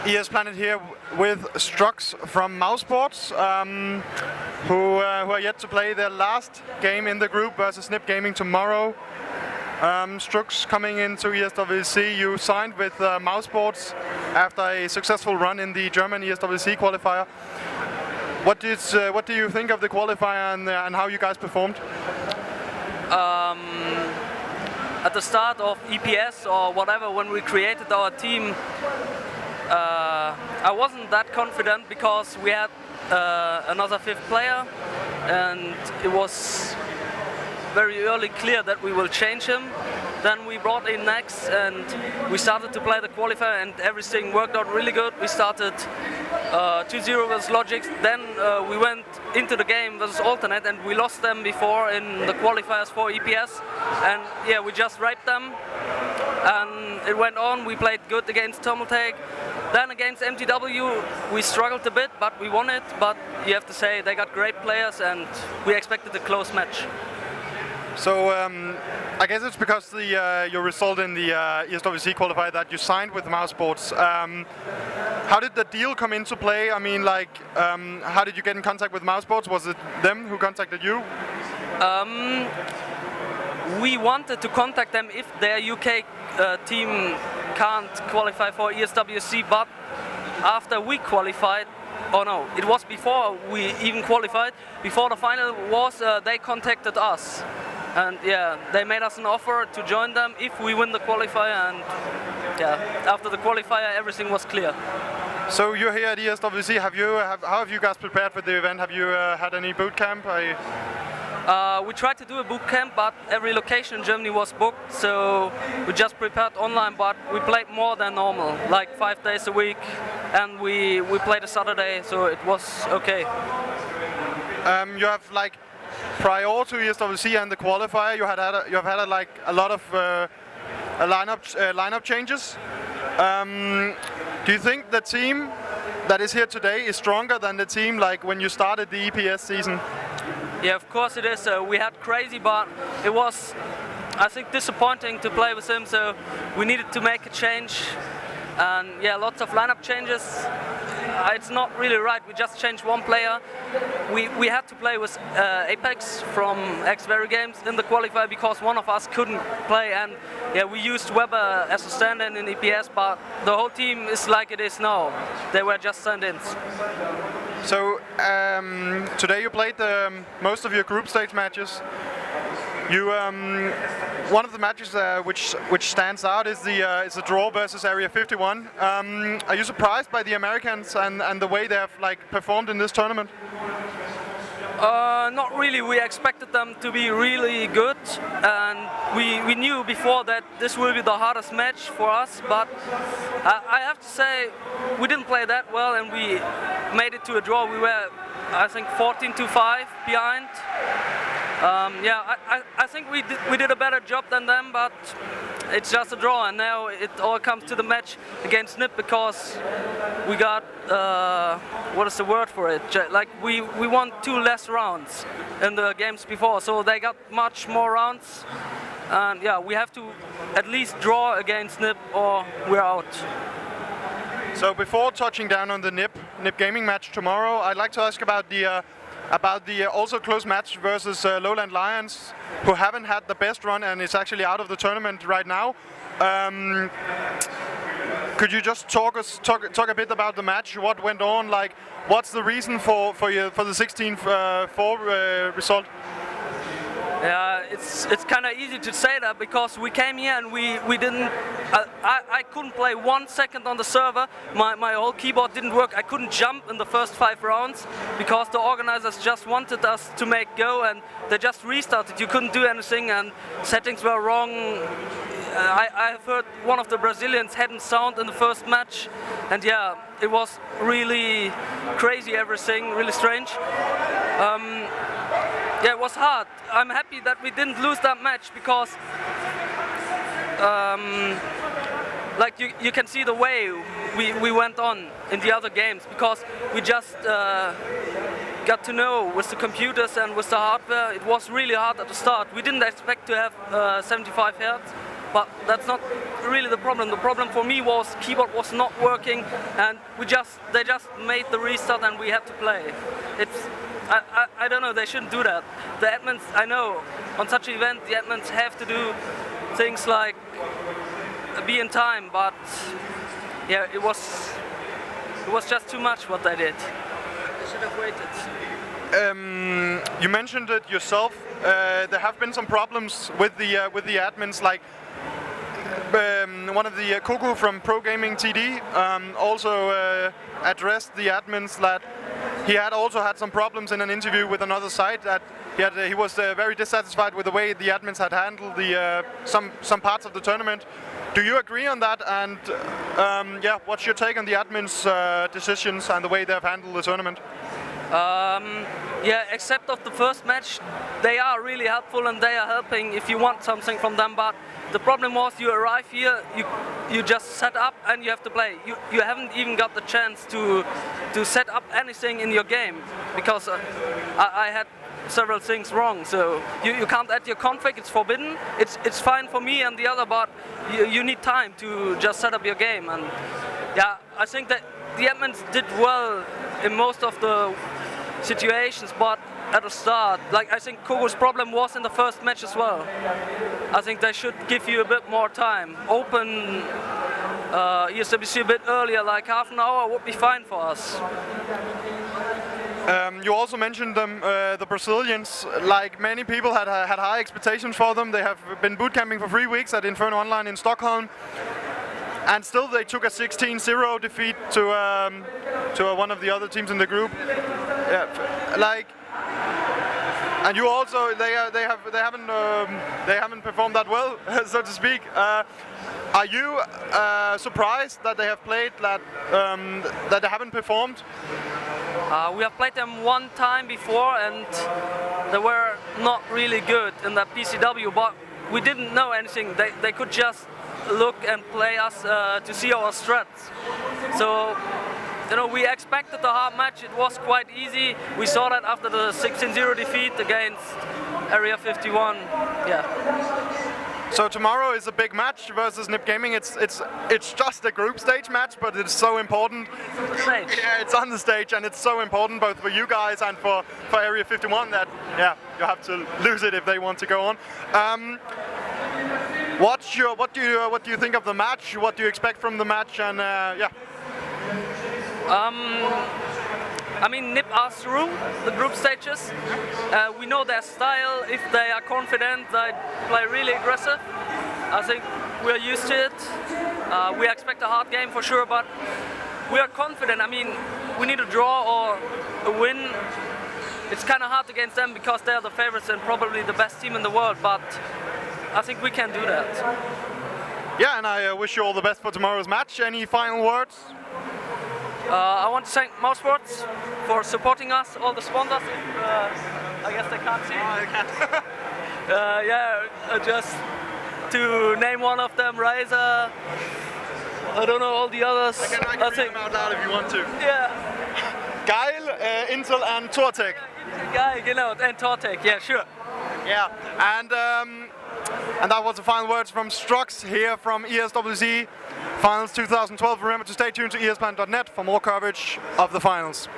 ES Planet here with Strux from Mousesports, who are yet to play their last game in the group versus Snip Gaming tomorrow. Strux coming into ESWC, you signed with Mousesports after a successful run in the German ESWC qualifier. What do you think of the qualifier and how you guys performed? At the start of EPS or whatever, when we created our team, I wasn't that confident because we had another fifth player, and it was very early clear that we will change him. Then we brought in Nex and we started to play the qualifier and everything worked out really good. We started 2-0 versus Logics, then we went into the game versus Alternate and we lost them before in the qualifiers for EPS, and yeah, we just raped them and it went on. We played good against Tommeltake. Then against MTW we struggled a bit, but we won it. But you have to say they got great players and we expected a close match. So I guess it's because your result in the ESWC qualifier that you signed with Mousesports. How did the deal come into play? I mean, like, how did you get in contact with Mousesports? Was it them who contacted you? We wanted to contact them if their UK team can't qualify for ESWC, but after we qualified, oh no, it was before we even qualified, before the final was, they contacted us. And yeah, they made us an offer to join them if we win the qualifier, and yeah, after the qualifier everything was clear. So you're here at ESWC, how have you guys prepared for the event? Have you had any boot camp? We tried to do a boot camp, but every location in Germany was booked, so we just prepared online, but we played more than normal, like 5 days a week, and we played a Saturday, so it was okay. You have, like, prior to ESWC and the qualifier, you have had a lot of lineup changes. Do you think the team that is here today is stronger than the team like when you started the EPS season? Yeah, of course it is. We had Crazy, but it was, I think, disappointing to play with him, so we needed to make a change. And yeah, lots of lineup changes. It's not really right, we just changed one player. We had to play with Apex from X-Very Games in the qualifier because one of us couldn't play, and yeah, we used Weber as a stand-in in EPS, but the whole team is like it is now. They were just stand-ins. So today you played most of your group stage matches. You one of the matches which stands out is the draw versus Area 51. Are you surprised by the Americans and the way they have performed in this tournament? Not really. We expected them to be really good, and we knew before that this will be the hardest match for us, but I have to say we didn't play that well and we made it to a draw. We were, I think, 14-5 behind. Yeah, I think we did a better job than them, but it's just a draw, and now it all comes to the match against Snip because we got, what is the word for it? Like we won 2 less rounds in the games before, so they got much more rounds, and yeah, we have to at least draw against Snip or we're out. So before touching down on the NIP Gaming match tomorrow, I'd like to ask about the also close match versus Lowland Lions, who haven't had the best run and is actually out of the tournament right now. Could you just talk a bit about the match? What went on? Like, what's the reason for the 16-4 result? Yeah, it's kind of easy to say that because we came here and we didn't. I couldn't play 1 second on the server. My whole keyboard didn't work. I couldn't jump in the first 5 rounds because the organizers just wanted us to make go and they just restarted. You couldn't do anything and settings were wrong. I have heard one of the Brazilians hadn't sound in the first match, and yeah, it was really crazy, everything, really strange. Yeah, it was hard. I'm happy that we didn't lose that match because like you can see the way we went on in the other games, because we just got to know with the computers and with the hardware. It was really hard at the start. We didn't expect to have 75 Hz, but that's not really the problem. The problem for me was keyboard was not working, and they just made the restart and we had to play. I don't know, they shouldn't do that. The admins, I know, on such an event, the admins have to do things like be in time, but yeah, it was just too much what they did. They should have waited. You mentioned it yourself. There have been some problems with the admins, like one of the Kuku from Pro Gaming TD also addressed the admins that he had also had some problems in an interview with another site, that he was very dissatisfied with the way the admins had handled the some parts of the tournament. Do you agree on that? And yeah, what's your take on the admins' decisions and the way they've handled the tournament? Yeah, except of the first match, they are really helpful and they are helping if you want something from them. But the problem was you arrive here, you just set up and you have to play. You haven't even got the chance to set up anything in your game, because I had several things wrong. So you can't add your config, it's forbidden. It's fine for me and the other, but you need time to just set up your game. And yeah, I think that the admins did well in most of the situations, but at the start, like I think Kuku's problem was in the first match as well. I think they should give you a bit more time. Open ESWC a bit earlier, like half an hour would be fine for us. You also mentioned them, the Brazilians. Like many people had high expectations for them. They have been bootcamping for 3 weeks at Inferno Online in Stockholm, and still they took a 16-0 defeat to one of the other teams in the group. Yeah, like, and you also they haven't performed that well, so to speak. Are you surprised that they have played that they haven't performed? We have played them one time before and they were not really good in that PCW, but we didn't know anything. They could just look and play us to see our strats. So, you know, we expected a hard match. It was quite easy. We saw that after the 16-0 defeat against Area 51. Yeah. So tomorrow is a big match versus Nip Gaming. It's just a group stage match, but it's so important. It's on the stage. Yeah, it's on the stage, and it's so important both for you guys and for Area 51 that you have to lose it if they want to go on. What do you think of the match? What do you expect from the match? And yeah. I mean, Nip are through the group stages. We know their style. If they are confident, they play really aggressive. I think we're used to it. We expect a hard game for sure, but we are confident. I mean, we need a draw or a win. It's kind of hard against them because they are the favorites and probably the best team in the world, but I think we can do that. Yeah, and I wish you all the best for tomorrow's match. Any final words? I want to thank Mousesports for supporting us, all the sponsors. I guess they can't see. Oh, they can't. Yeah, just to name one of them, Razer. I don't know all the others. I can read them out loud if you want to. Yeah. Geil, Intel and Tortec. Geil, genau, and Tortec, yeah, sure. Yeah, and that was the final words from Strux here from ESWC Finals 2012. Remember to stay tuned to ESPN.net for more coverage of the finals.